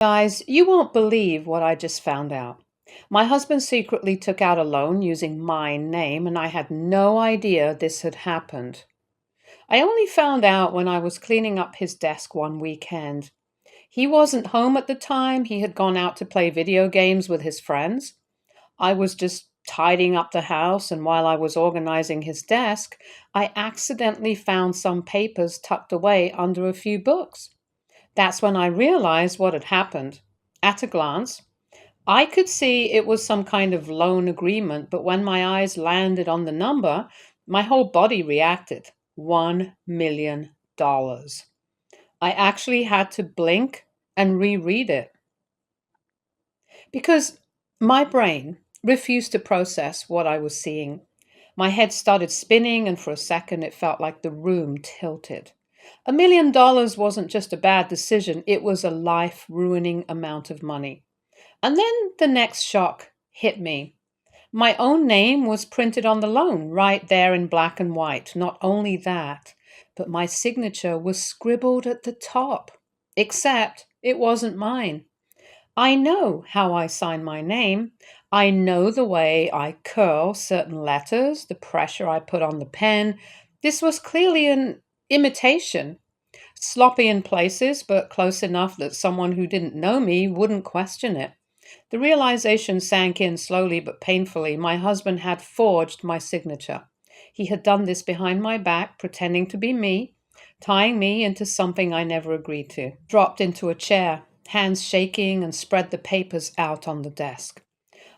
Guys, you won't believe what I just found out. My husband secretly took out a loan using my name, and I had no idea this had happened. I only found out when I was cleaning up his desk one weekend. He wasn't home at the time, he had gone out to play video games with his friends. I was just tidying up the house, and while I was organizing his desk, I accidentally found some papers tucked away under a few books. That's when I realized what had happened. At a glance, I could see it was some kind of loan agreement, but when my eyes landed on the number, my whole body reacted. $1 million. I actually had to blink and reread it because my brain refused to process what I was seeing. My head started spinning, and for a second, it felt like the room tilted. $1 million wasn't just a bad decision, it was a life ruining amount of money. And then the next shock hit me. My own name was printed on the loan, right there in black and white. Not only that, but my signature was scribbled at the top. Except it wasn't mine. I know how I sign my name. I know the way I curl certain letters, the pressure I put on the pen. This was clearly an imitation. Sloppy in places, but close enough that someone who didn't know me wouldn't question it. The realization sank in slowly but painfully. My husband had forged my signature. He had done this behind my back, pretending to be me, tying me into something I never agreed to. Dropped into a chair, hands shaking, and spread the papers out on the desk.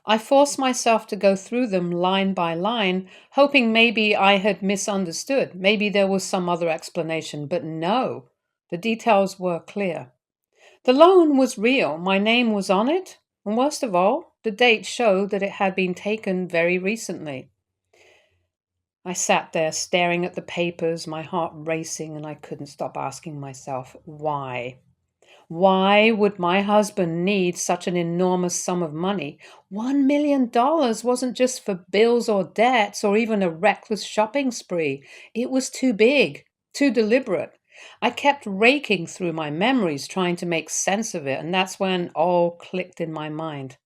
I forced myself to go through them line by line, hoping maybe I had misunderstood. Maybe there was some other explanation, but no, the details were clear. The loan was real, my name was on it, and worst of all, the date showed that it had been taken very recently. I sat there staring at the papers, my heart racing, and I couldn't stop asking myself, why? Why would my husband need such an enormous sum of money? $1 million wasn't just for bills or debts or even a reckless shopping spree. It was too big, too deliberate. I kept raking through my memories trying to make sense of it, and that's when all clicked in my mind.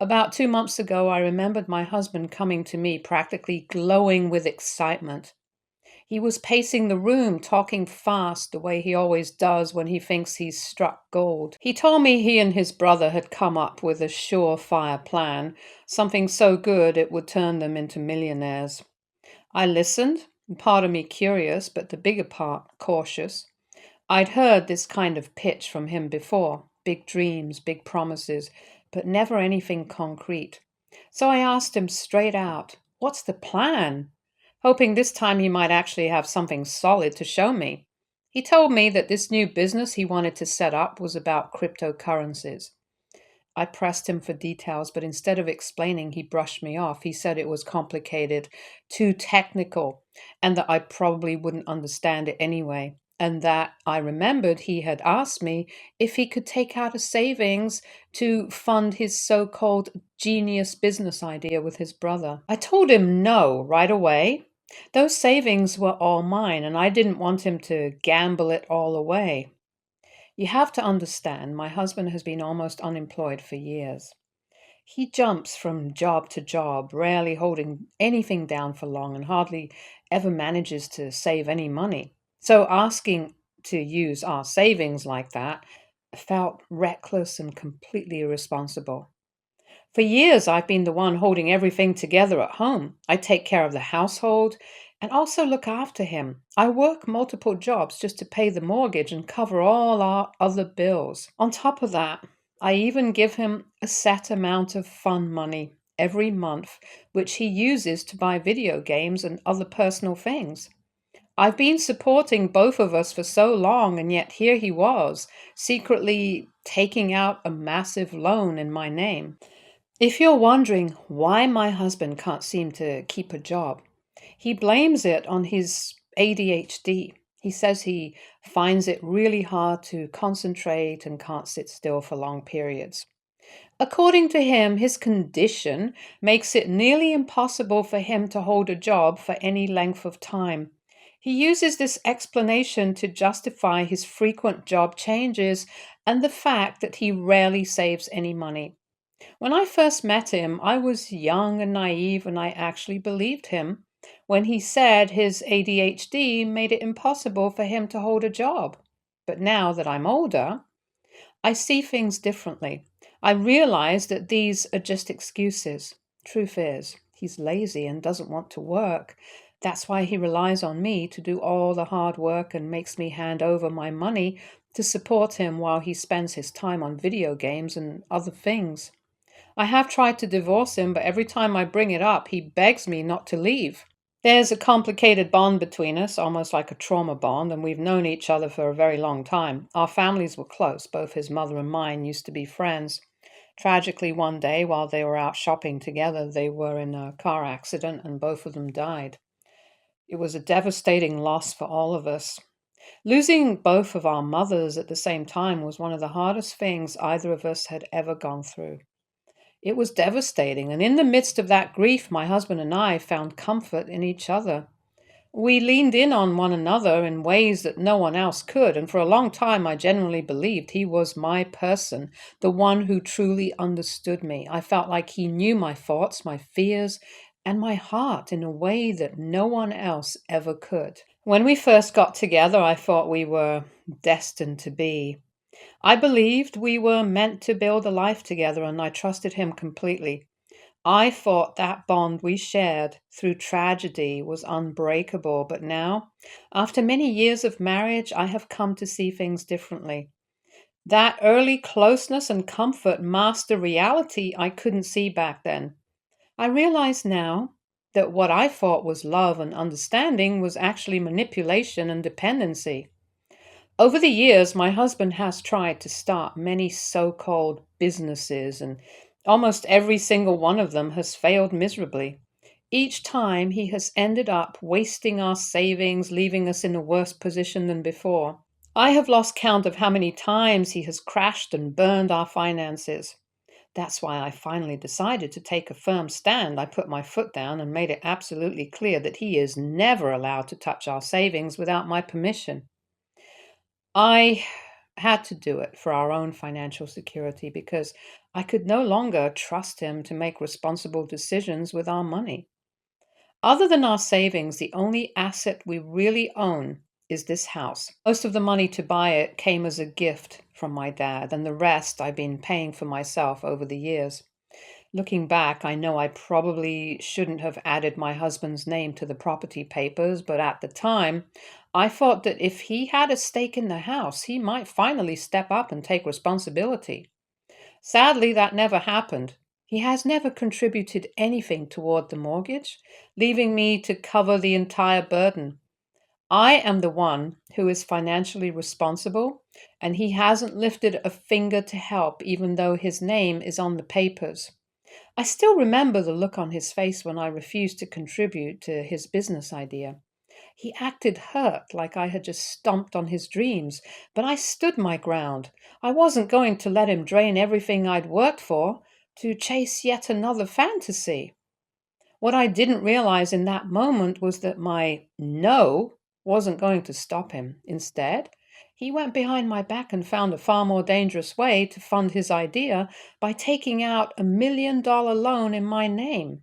About 2 months ago, I remembered my husband coming to me practically glowing with excitement. He was pacing the room, talking fast, the way he always does when he thinks he's struck gold. He told me he and his brother had come up with a surefire plan, something so good it would turn them into millionaires. I listened, part of me curious, but the bigger part cautious. I'd heard this kind of pitch from him before, big dreams, big promises, but never anything concrete. So I asked him straight out, "What's the plan?" hoping this time he might actually have something solid to show me. He told me that this new business he wanted to set up was about cryptocurrencies. I pressed him for details, but instead of explaining, he brushed me off. He said it was complicated, too technical, and that I probably wouldn't understand it anyway. And that I remembered he had asked me if he could take out a savings to fund his so called genius business idea with his brother. I told him no right away. Those savings were all mine, and I didn't want him to gamble it all away. You have to understand, my husband has been almost unemployed for years. He jumps from job to job, rarely holding anything down for long and hardly ever manages to save any money. So asking to use our savings like that felt reckless and completely irresponsible. For years, I've been the one holding everything together at home. I take care of the household and also look after him. I work multiple jobs just to pay the mortgage and cover all our other bills. On top of that, I even give him a set amount of fun money every month, which he uses to buy video games and other personal things. I've been supporting both of us for so long, and yet here he was, secretly taking out a massive loan in my name. If you're wondering why my husband can't seem to keep a job, he blames it on his ADHD. He says he finds it really hard to concentrate and can't sit still for long periods. According to him, his condition makes it nearly impossible for him to hold a job for any length of time. He uses this explanation to justify his frequent job changes and the fact that he rarely saves any money. When I first met him, I was young and naive, and I actually believed him when he said his ADHD made it impossible for him to hold a job. But now that I'm older, I see things differently. I realize that these are just excuses. Truth is, he's lazy and doesn't want to work. That's why he relies on me to do all the hard work and makes me hand over my money to support him while he spends his time on video games and other things. I have tried to divorce him, but every time I bring it up, he begs me not to leave. There's a complicated bond between us, almost like a trauma bond, and we've known each other for a very long time. Our families were close. Both his mother and mine used to be friends. Tragically, one day while they were out shopping together, they were in a car accident and both of them died. It was a devastating loss for all of us. Losing both of our mothers at the same time was one of the hardest things either of us had ever gone through. It was devastating, and in the midst of that grief, my husband and I found comfort in each other. We leaned in on one another in ways that no one else could, and for a long time I genuinely believed he was my person, the one who truly understood me. I felt like he knew my thoughts, my fears, and my heart in a way that no one else ever could. When we first got together, I thought we were destined to be. I believed we were meant to build a life together, and I trusted him completely. I thought that bond we shared through tragedy was unbreakable, but now, after many years of marriage, I have come to see things differently. That early closeness and comfort masked a reality I couldn't see back then. I realize now that what I thought was love and understanding was actually manipulation and dependency. Over the years, my husband has tried to start many so called businesses, and almost every single one of them has failed miserably. Each time, he has ended up wasting our savings, leaving us in a worse position than before. I have lost count of how many times he has crashed and burned our finances. That's why I finally decided to take a firm stand. I put my foot down and made it absolutely clear that he is never allowed to touch our savings without my permission. I had to do it for our own financial security because I could no longer trust him to make responsible decisions with our money. Other than our savings, the only asset we really own is this house. Most of the money to buy it came as a gift from my dad, and the rest I've been paying for myself over the years. Looking back, I know I probably shouldn't have added my husband's name to the property papers, but at the time, I thought that if he had a stake in the house, he might finally step up and take responsibility. Sadly, that never happened. He has never contributed anything toward the mortgage, leaving me to cover the entire burden. I am the one who is financially responsible, and he hasn't lifted a finger to help, even though his name is on the papers. I still remember the look on his face when I refused to contribute to his business idea. He acted hurt, like I had just stomped on his dreams, but I stood my ground. I wasn't going to let him drain everything I'd worked for to chase yet another fantasy. What I didn't realize in that moment was that my no wasn't going to stop him. Instead, he went behind my back and found a far more dangerous way to fund his idea by taking out $1 million loan in my name.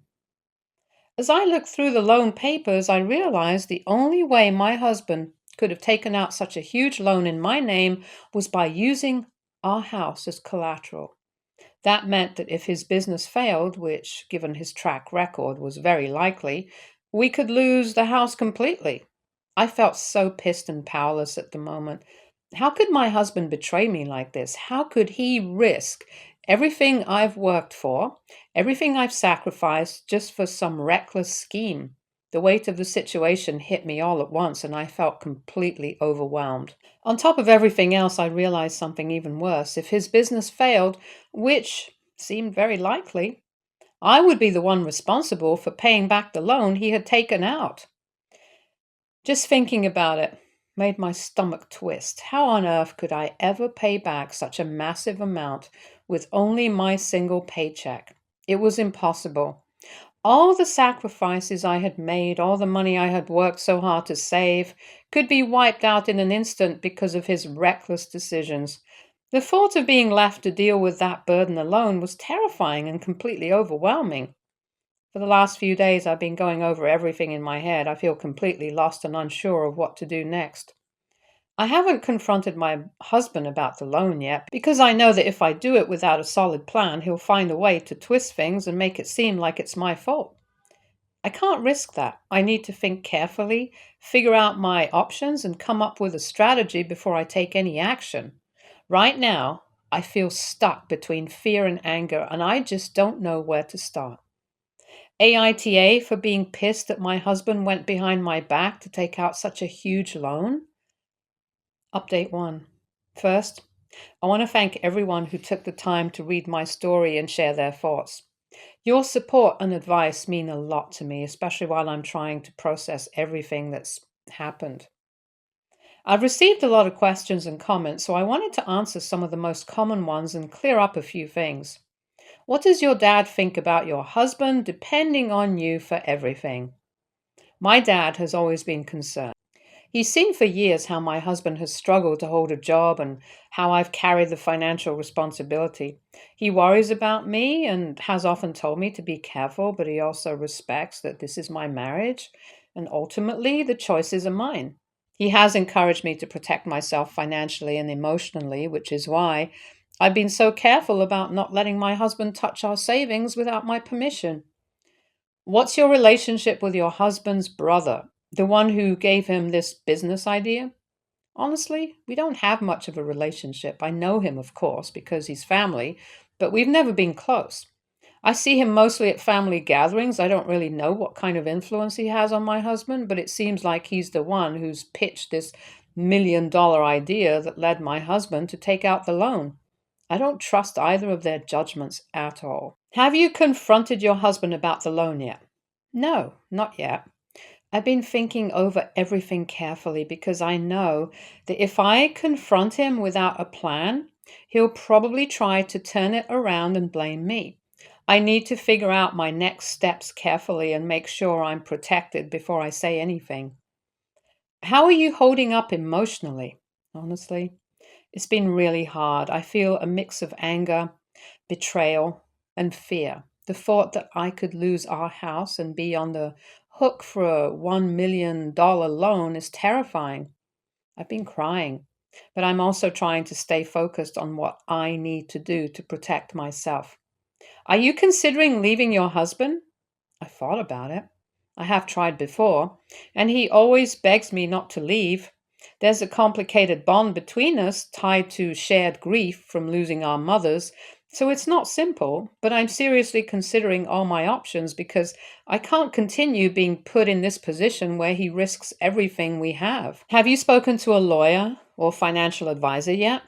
As I looked through the loan papers, I realized the only way my husband could have taken out such a huge loan in my name was by using our house as collateral. That meant that if his business failed, which, given his track record, was very likely, we could lose the house completely. I felt so pissed and powerless at the moment. How could my husband betray me like this? How could he risk everything I've worked for, everything I've sacrificed, just for some reckless scheme? The weight of the situation hit me all at once, and I felt completely overwhelmed. On top of everything else, I realized something even worse. If his business failed, which seemed very likely, I would be the one responsible for paying back the loan he had taken out. Just thinking about it made my stomach twist. How on earth could I ever pay back such a massive amount with only my single paycheck? It was impossible. All the sacrifices I had made, all the money I had worked so hard to save, could be wiped out in an instant because of his reckless decisions. The thought of being left to deal with that burden alone was terrifying and completely overwhelming. For the last few days, I've been going over everything in my head. I feel completely lost and unsure of what to do next. I haven't confronted my husband about the loan yet because I know that if I do it without a solid plan, he'll find a way to twist things and make it seem like it's my fault. I can't risk that. I need to think carefully, figure out my options, and come up with a strategy before I take any action. Right now, I feel stuck between fear and anger, and I just don't know where to start. AITA for being pissed that my husband went behind my back to take out such a huge loan? Update 1. First, I want to thank everyone who took the time to read my story and share their thoughts. Your support and advice mean a lot to me, especially while I'm trying to process everything that's happened. I've received a lot of questions and comments, so I wanted to answer some of the most common ones and clear up a few things. What does your dad think about your husband depending on you for everything? My dad has always been concerned. He's seen for years how my husband has struggled to hold a job and how I've carried the financial responsibility. He worries about me and has often told me to be careful, but he also respects that this is my marriage and ultimately the choices are mine. He has encouraged me to protect myself financially and emotionally, which is why I've been so careful about not letting my husband touch our savings without my permission. What's your relationship with your husband's brother, the one who gave him this business idea? Honestly, we don't have much of a relationship. I know him, of course, because he's family, but we've never been close. I see him mostly at family gatherings. I don't really know what kind of influence he has on my husband, but it seems like he's the one who's pitched this $1 million idea that led my husband to take out the loan. I don't trust either of their judgments at all. Have you confronted your husband about the loan yet? No, not yet. I've been thinking over everything carefully because I know that if I confront him without a plan, he'll probably try to turn it around and blame me. I need to figure out my next steps carefully and make sure I'm protected before I say anything. How are you holding up emotionally? Honestly, it's been really hard. I feel a mix of anger, betrayal, and fear. The thought that I could lose our house and be on the hook for a $1 million loan is terrifying. I've been crying, but I'm also trying to stay focused on what I need to do to protect myself. Are you considering leaving your husband? I thought about it. I have tried before, and he always begs me not to leave. There's a complicated bond between us tied to shared grief from losing our mothers, so it's not simple, but I'm seriously considering all my options because I can't continue being put in this position where he risks everything we have. Have you spoken to a lawyer or financial advisor yet?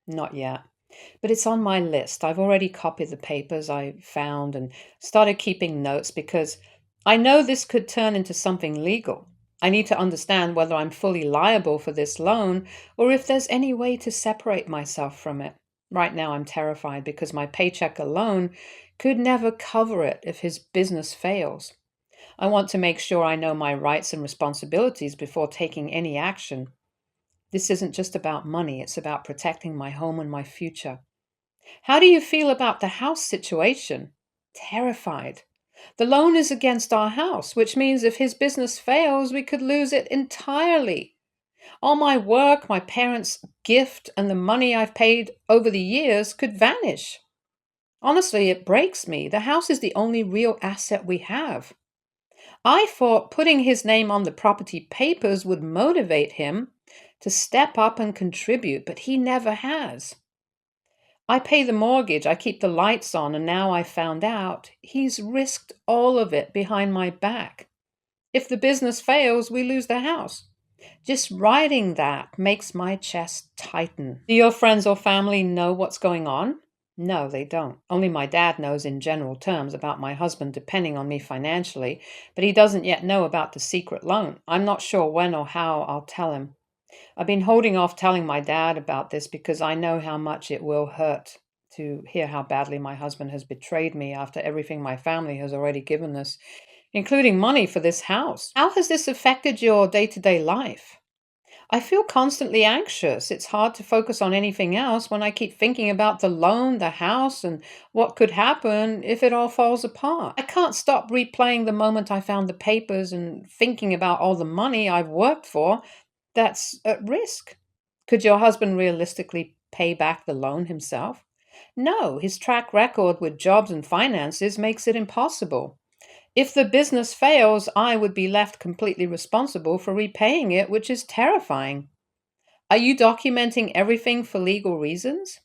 Not yet. But it's on my list. I've already copied the papers I found and started keeping notes because I know this could turn into something legal. I need to understand whether I'm fully liable for this loan or if there's any way to separate myself from it. Right now, I'm terrified because my paycheck alone could never cover it if his business fails. I want to make sure I know my rights and responsibilities before taking any action. This isn't just about money, it's about protecting my home and my future. How do you feel about the house situation? Terrified. The loan is against our house, which means if his business fails, we could lose it entirely. All my work, my parents' gift, and the money I've paid over the years could vanish. Honestly, it breaks me. The house is the only real asset we have. I thought putting his name on the property papers would motivate him to step up and contribute, but he never has. I pay the mortgage, I keep the lights on, and now I found out he's risked all of it behind my back. If the business fails, we lose the house. Just writing that makes my chest tighten. Do your friends or family know what's going on? No, they don't. Only my dad knows in general terms about my husband depending on me financially, but he doesn't yet know about the secret loan. I'm not sure when or how I'll tell him. I've been holding off telling my dad about this because I know how much it will hurt to hear how badly my husband has betrayed me after everything my family has already given us, including money for this house. How has this affected your day-to-day life? I feel constantly anxious. It's hard to focus on anything else when I keep thinking about the loan, the house, and what could happen if it all falls apart. I can't stop replaying the moment I found the papers and thinking about all the money I've worked for that's at risk. Could your husband realistically pay back the loan himself? No, his track record with jobs and finances makes it impossible. If the business fails, I would be left completely responsible for repaying it, which is terrifying. Are you documenting everything for legal reasons?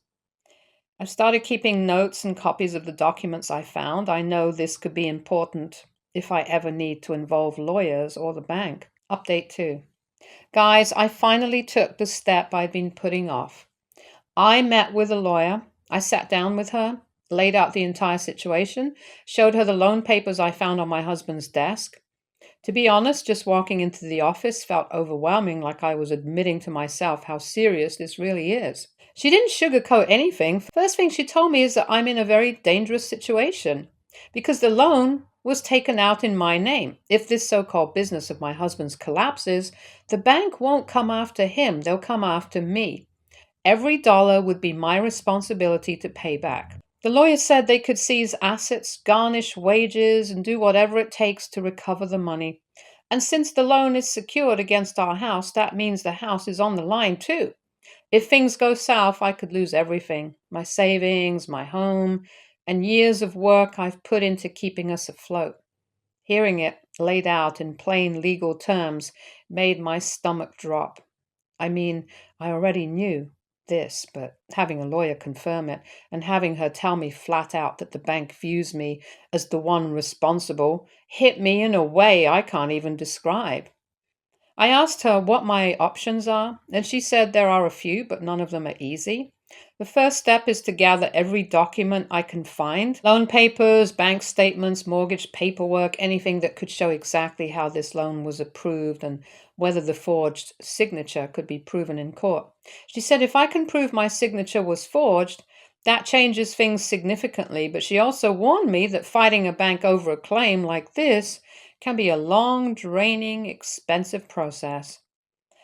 I've started keeping notes and copies of the documents I found. I know this could be important if I ever need to involve lawyers or the bank. Update 2. Guys, I finally took the step I've been putting off. I met with a lawyer. I sat down with her, laid out the entire situation, showed her the loan papers I found on my husband's desk. To be honest, just walking into the office felt overwhelming, like I was admitting to myself how serious this really is. She didn't sugarcoat anything. First thing she told me is that I'm in a very dangerous situation because the loan was taken out in my name. If this so-called business of my husband's collapses, the bank won't come after him, they'll come after me. Every dollar would be my responsibility to pay back. The lawyer said they could seize assets, garnish wages, and do whatever it takes to recover the money. And since the loan is secured against our house, that means the house is on the line too. If things go south, I could lose everything, my savings, my home, and years of work I've put into keeping us afloat. Hearing it laid out in plain legal terms made my stomach drop. I mean, I already knew this, but having a lawyer confirm it and having her tell me flat out that the bank views me as the one responsible hit me in a way I can't even describe. I asked her what my options are, and she said there are a few, but none of them are easy. The first step is to gather every document I can find: loan papers, bank statements, mortgage paperwork, anything that could show exactly how this loan was approved and whether the forged signature could be proven in court. She said if I can prove my signature was forged, that changes things significantly, but she also warned me that fighting a bank over a claim like this can be a long, draining, expensive process.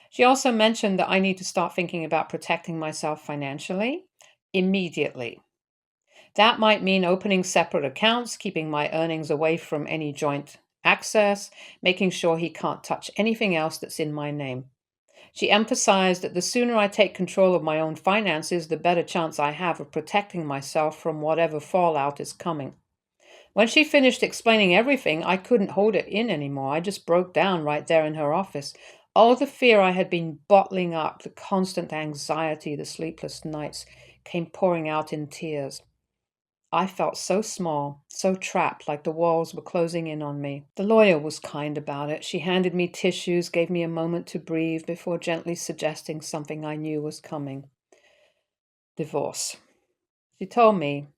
She also mentioned that I need to start thinking about protecting myself financially immediately. That might mean opening separate accounts, keeping my earnings away from any joint access, making sure he can't touch anything else that's in my name. She emphasized that the sooner I take control of my own finances, the better chance I have of protecting myself from whatever fallout is coming. When she finished explaining everything, I couldn't hold it in anymore. I just broke down right there in her office. All the fear I had been bottling up, the constant anxiety, the sleepless nights, came pouring out in tears. I felt so small, so trapped, like the walls were closing in on me. The lawyer was kind about it. She handed me tissues, gave me a moment to breathe before gently suggesting something I knew was coming: divorce. She told me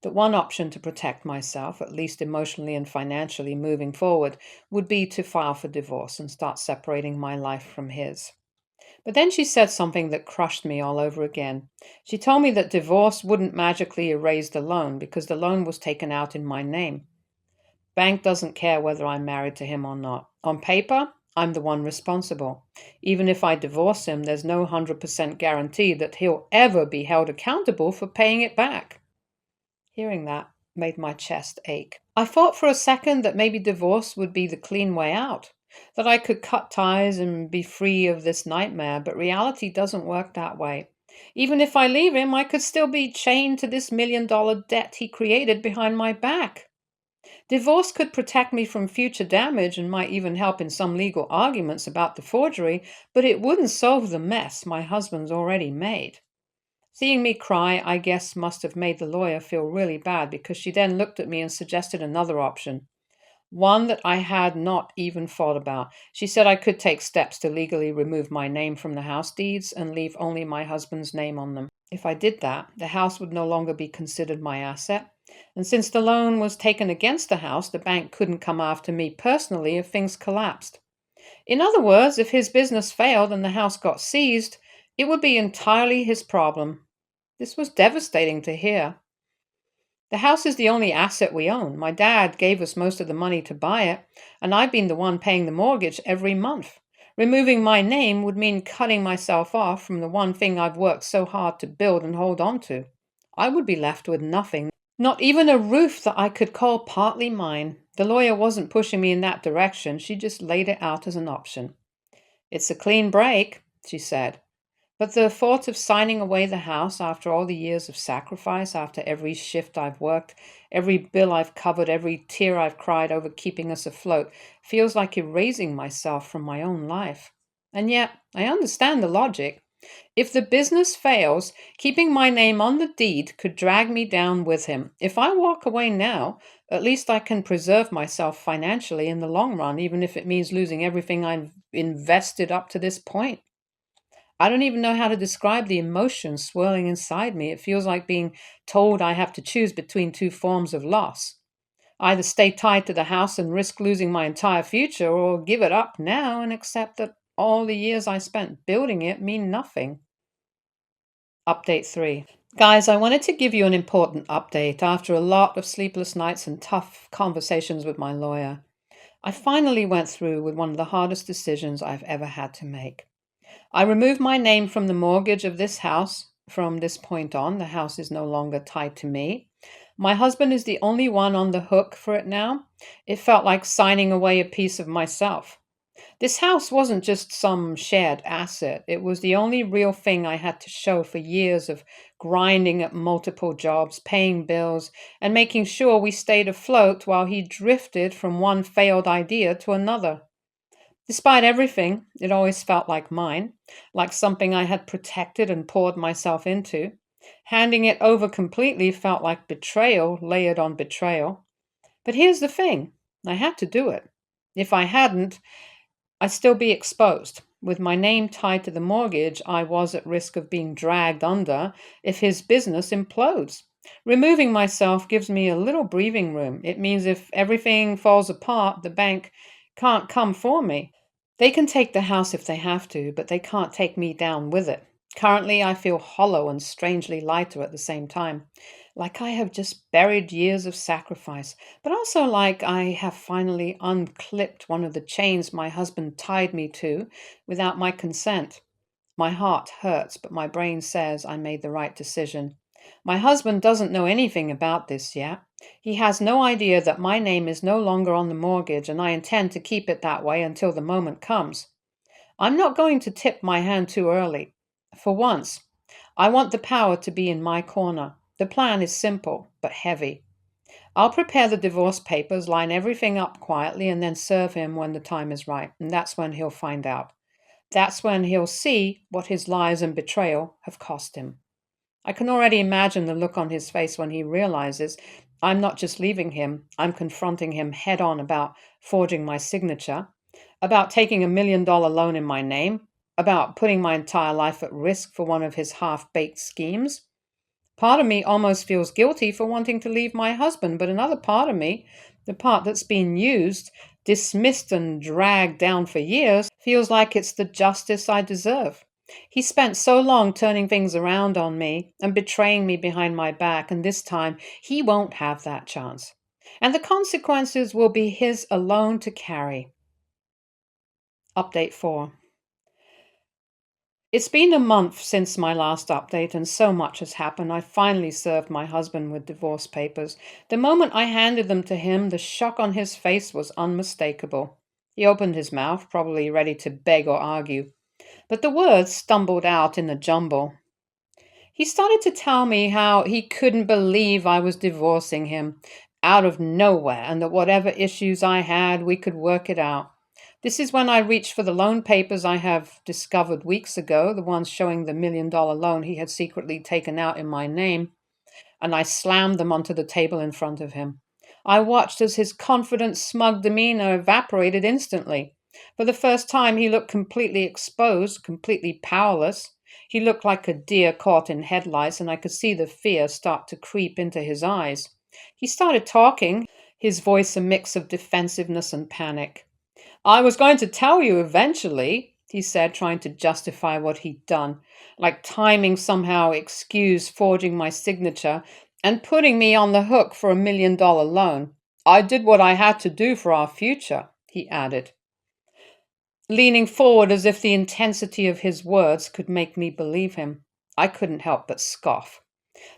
that one option to protect myself, at least emotionally and financially moving forward, would be to file for divorce and start separating my life from his. But then she said something that crushed me all over again. She told me that divorce wouldn't magically erase the loan because the loan was taken out in my name. Bank doesn't care whether I'm married to him or not. On paper, I'm the one responsible. Even if I divorce him, there's no 100% guarantee that he'll ever be held accountable for paying it back. Hearing that made my chest ache. I thought for a second that maybe divorce would be the clean way out, that I could cut ties and be free of this nightmare, but reality doesn't work that way. Even if I leave him, I could still be chained to this $1 million debt he created behind my back. Divorce could protect me from future damage and might even help in some legal arguments about the forgery, but it wouldn't solve the mess my husband's already made. Seeing me cry, I guess, must have made the lawyer feel really bad because she then looked at me and suggested another option, one that I had not even thought about. She said I could take steps to legally remove my name from the house deeds and leave only my husband's name on them. If I did that, the house would no longer be considered my asset. And since the loan was taken against the house, the bank couldn't come after me personally if things collapsed. In other words, if his business failed and the house got seized, it would be entirely his problem. This was devastating to hear. The house is the only asset we own. My dad gave us most of the money to buy it, and I've been the one paying the mortgage every month. Removing my name would mean cutting myself off from the one thing I've worked so hard to build and hold on to. I would be left with nothing, not even a roof that I could call partly mine. The lawyer wasn't pushing me in that direction. She just laid it out as an option. It's a clean break, she said. But the thought of signing away the house after all the years of sacrifice, after every shift I've worked, every bill I've covered, every tear I've cried over keeping us afloat, feels like erasing myself from my own life. And yet, I understand the logic. If the business fails, keeping my name on the deed could drag me down with him. If I walk away now, at least I can preserve myself financially in the long run, even if it means losing everything I've invested up to this point. I don't even know how to describe the emotion swirling inside me. It feels like being told I have to choose between two forms of loss. Either stay tied to the house and risk losing my entire future, or give it up now and accept that all the years I spent building it mean nothing. Update 3. Guys, I wanted to give you an important update after a lot of sleepless nights and tough conversations with my lawyer. I finally went through with one of the hardest decisions I've ever had to make. I removed my name from the mortgage of this house. From this point on, the house is no longer tied to me. My husband is the only one on the hook for it now. It felt like signing away a piece of myself. This house wasn't just some shared asset. It was the only real thing I had to show for years of grinding at multiple jobs, paying bills, and making sure we stayed afloat while he drifted from one failed idea to another. Despite everything, it always felt like mine, like something I had protected and poured myself into. Handing it over completely felt like betrayal layered on betrayal. But here's the thing, I had to do it. If I hadn't, I'd still be exposed. With my name tied to the mortgage, I was at risk of being dragged under if his business implodes. Removing myself gives me a little breathing room. It means if everything falls apart, the bank can't come for me. They can take the house if they have to, but they can't take me down with it. Currently, I feel hollow and strangely lighter at the same time, like I have just buried years of sacrifice, but also like I have finally unclipped one of the chains my husband tied me to without my consent. My heart hurts, but my brain says I made the right decision. My husband doesn't know anything about this yet. He has no idea that my name is no longer on the mortgage, and I intend to keep it that way until the moment comes. I'm not going to tip my hand too early. For once, I want the power to be in my corner. The plan is simple, but heavy. I'll prepare the divorce papers, line everything up quietly, and then serve him when the time is right. And that's when he'll find out. That's when he'll see what his lies and betrayal have cost him. I can already imagine the look on his face when he realizes I'm not just leaving him, I'm confronting him head on about forging my signature, about taking $1 million loan in my name, about putting my entire life at risk for one of his half baked schemes. Part of me almost feels guilty for wanting to leave my husband, but another part of me, the part that's been used, dismissed, and dragged down for years, feels like it's the justice I deserve. He spent so long turning things around on me and betraying me behind my back, and this time he won't have that chance. And the consequences will be his alone to carry. Update 4. It's been a month since my last update, and so much has happened. I finally served my husband with divorce papers. The moment I handed them to him, the shock on his face was unmistakable. He opened his mouth, probably ready to beg or argue, but the words stumbled out in a jumble. He started to tell me how he couldn't believe I was divorcing him out of nowhere, and that whatever issues I had, we could work it out. This is when I reached for the loan papers I have discovered weeks ago, the ones showing the $1 million loan he had secretly taken out in my name, and I slammed them onto the table in front of him. I watched as his confident, smug demeanor evaporated instantly. For the first time, he looked completely exposed, completely powerless. He looked like a deer caught in headlights, and I could see the fear start to creep into his eyes. He started talking, his voice a mix of defensiveness and panic. I was going to tell you eventually, he said, trying to justify what he'd done, like timing somehow excused forging my signature and putting me on the hook for $1 million loan. I did what I had to do for our future, he added. leaning forward as if the intensity of his words could make me believe him. I couldn't help but scoff.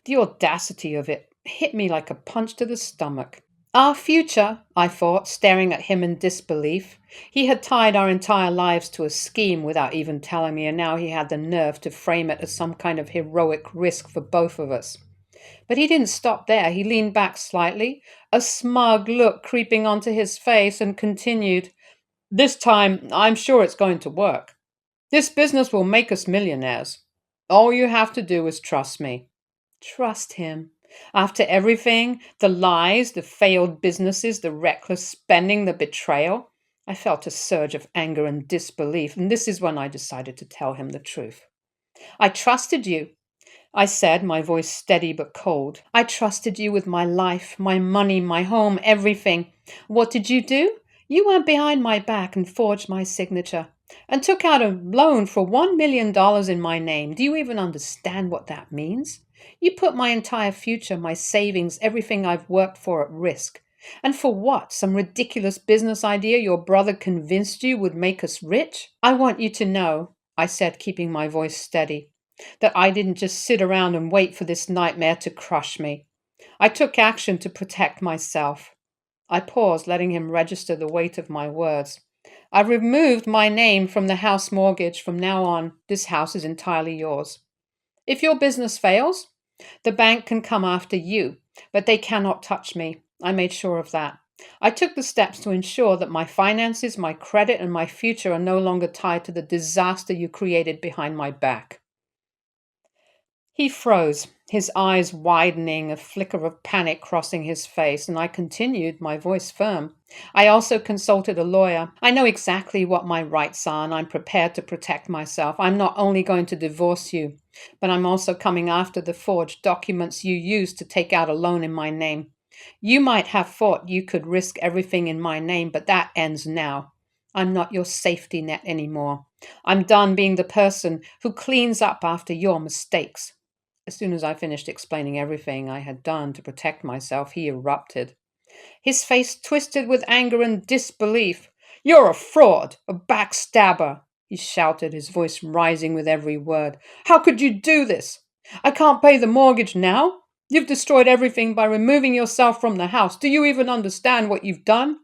The audacity of it hit me like a punch to the stomach. Our future, I thought, staring at him in disbelief. He had tied our entire lives to a scheme without even telling me, and now he had the nerve to frame it as some kind of heroic risk for both of us. But he didn't stop there. He leaned back slightly, a smug look creeping onto his face, and continued, "This time, I'm sure it's going to work. This business will make us millionaires. All you have to do is trust me." Trust him. After everything, the lies, the failed businesses, the reckless spending, the betrayal, I felt a surge of anger and disbelief, and this is when I decided to tell him the truth. "I trusted you," I said, my voice steady but cold. "I trusted you with my life, my money, my home, everything. What did you do? You went behind my back and forged my signature and took out a loan for $1 million in my name. Do you even understand what that means? You put my entire future, my savings, everything I've worked for at risk. And for what? Some ridiculous business idea your brother convinced you would make us rich? I want you to know," I said, keeping my voice steady, "that I didn't just sit around and wait for this nightmare to crush me. I took action to protect myself." I paused, letting him register the weight of my words. "I removed my name from the house mortgage. From now on, this house is entirely yours. If your business fails, the bank can come after you, but they cannot touch me. I made sure of that. I took the steps to ensure that my finances, my credit, and my future are no longer tied to the disaster you created behind my back." He froze, his eyes widening, a flicker of panic crossing his face, and I continued, my voice firm. "I also consulted a lawyer. I know exactly what my rights are, and I'm prepared to protect myself. I'm not only going to divorce you, but I'm also coming after the forged documents you used to take out a loan in my name. You might have thought you could risk everything in my name, but that ends now. I'm not your safety net anymore. I'm done being the person who cleans up after your mistakes." As soon as I finished explaining everything I had done to protect myself, he erupted. His face twisted with anger and disbelief. "You're a fraud, a backstabber," he shouted, his voice rising with every word. "How could you do this? I can't pay the mortgage now. You've destroyed everything by removing yourself from the house. Do you even understand what you've done?"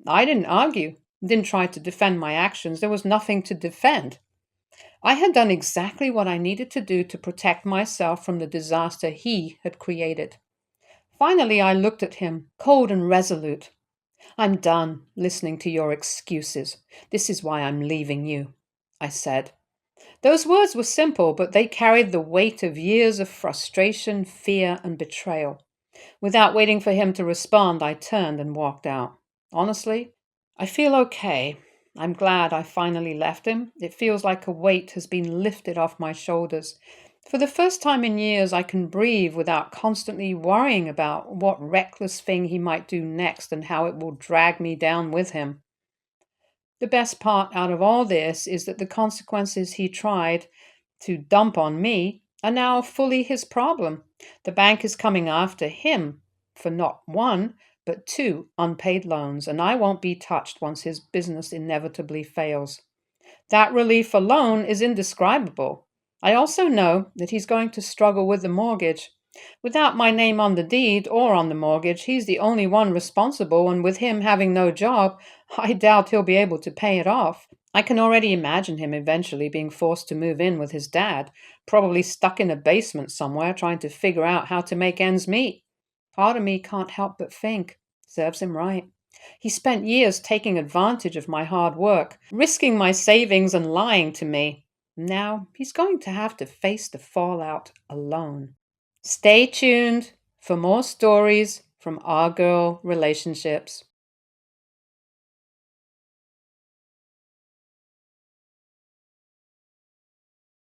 I didn't argue, didn't try to defend my actions. There was nothing to defend. I had done exactly what I needed to do to protect myself from the disaster he had created. Finally, I looked at him, cold and resolute. "I'm done listening to your excuses. This is why I'm leaving you," I said. Those words were simple, but they carried the weight of years of frustration, fear, and betrayal. Without waiting for him to respond, I turned and walked out. Honestly, I feel okay. I'm glad I finally left him. It feels like a weight has been lifted off my shoulders. For the first time in years, I can breathe without constantly worrying about what reckless thing he might do next and how it will drag me down with him. The best part out of all this is that the consequences he tried to dump on me are now fully his problem. The bank is coming after him for not one, but two unpaid loans, and I won't be touched once his business inevitably fails. That relief alone is indescribable. I also know that he's going to struggle with the mortgage. Without my name on the deed or on the mortgage, he's the only one responsible, and with him having no job, I doubt he'll be able to pay it off. I can already imagine him eventually being forced to move in with his dad, probably stuck in a basement somewhere trying to figure out how to make ends meet. Part of me can't help but think, serves him right. He spent years taking advantage of my hard work, risking my savings and lying to me. Now he's going to have to face the fallout alone. Stay tuned for more stories from Our Girl Relationships.